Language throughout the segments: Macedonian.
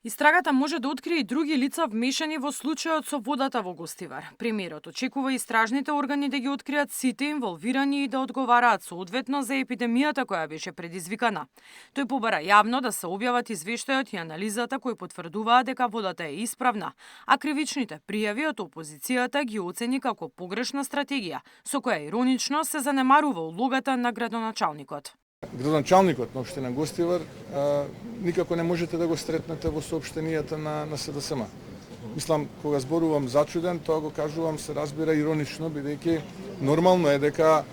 Истрагата може да открие и други лица вмешани во случајот со водата во Гостивар. Премиерот очекува истражните органи да ги откријат сите инволвирани и да одговараат соодветно за епидемијата која беше предизвикана. Тој побара јавно да се објават извештајот и анализата кои потврдуваат дека водата е исправна, а кривичните пријави од опозицијата ги оцени како погрешна стратегија, со која иронично се занемарува улогата на градоначалникот. Градоначалникот на општина Гостивар никако не можете да го сретнете во соопштенијата на СДСМ. Мислам, кога зборувам зачуден, тоа го кажувам се разбира иронично, бидејќи нормално е дека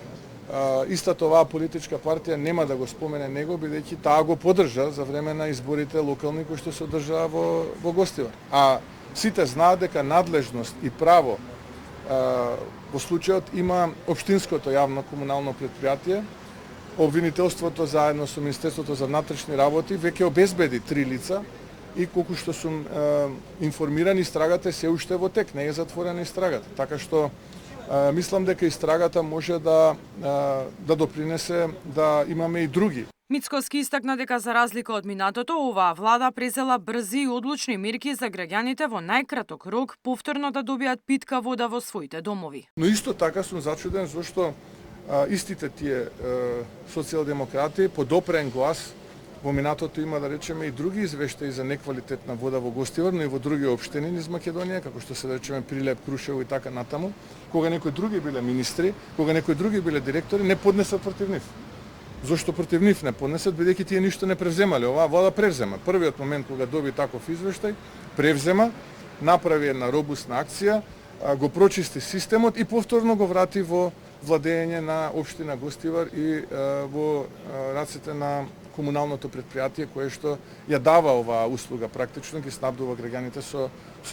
истата оваа политичка партија нема да го спомене него, бидејќи таа го поддржа за време на изборите локални кои што се одржаа во Гостивар. А сите знаат дека надлежност и право во случајот има општинското јавно комунално претпријатие. Обвинителството заедно со Министерството за внатрешни работи веќе обезбеди 3 лица и колку што сум информиран, истрагата е се уште во тек, не е затворена истрагата. Така што мислам дека истрагата може да допринесе да имаме и други. Мицкоски истакна дека за разлика од минатото, оваа влада презела брзи и одлучни мерки за граѓаните во најкраток рок повторно да добијат питка вода во своите домови. Но исто така сум зачуден зашто истите тие социјалдемократи по допрен глас во минатото има да речеме и други извештаи за неквалитетна вода во Гостивар, но и во други општини низ Македонија, како што се да речеме Прилеп, Крушево и така натаму, кога некои други биле министри, кога некои други биле директори, не поднесат против нив. Зошто против нив не поднесат, бидејќи тие ништо не превземале, оваа влада превзема. Првиот момент кога доби таков извештај, превзема, направи една робусна акција, го прочисти системот и повторно го врати во владење на општина Гостивар и во рацете на комуналното претпријатие кое што ја дава оваа услуга, практично ги снабдува граѓаните со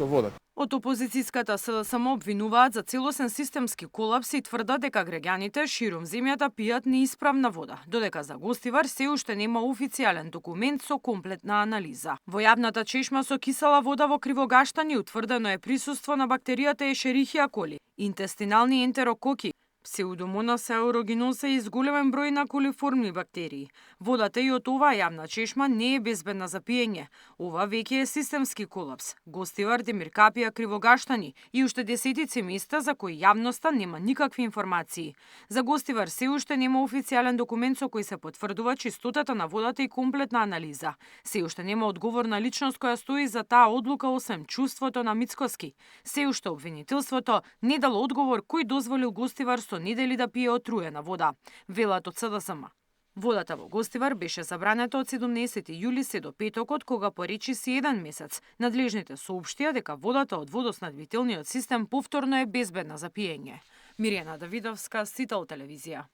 вода. Од опозицијската СДСМ обвинуваат за целосен системски колапс и тврдат дека граѓаните ширум земјата пијат неисправна вода, додека за Гостивар се уште нема официјален документ со комплетна анализа. Во јавната чешма со кисела вода во Кривогаштани утврдено е присуство на бактеријата Ешерихија коли, интестинални ентерококи, Псеудомонас аерогеноса и зголемен број на колиформни бактерии. Водата и од оваа јавна чешма не е безбедна за пиење. Ова веќе е системски колапс. Гостивар, Демиркапија, Кривогаштани и уште десетици места за кои јавноста нема никакви информации. За Гостивар се уште нема официјален документ со кој се потврдува чистотата на водата и комплетна анализа. Се уште нема одговорна личност која стои за таа одлука освен чувството на Мицкоски. Се уште обвинителството не дало одговор кој дозволил Гостивар со недели да пие отруена вода, велат од СДСМ. Водата во Гостивар беше забранета од 17 јули се до петокот, кога поречи си 1 месец. Надлежните соопштија дека водата од водоснабдителниот систем повторно е безбедна за пиење. Мирјана Давидовска, Сител телевизија.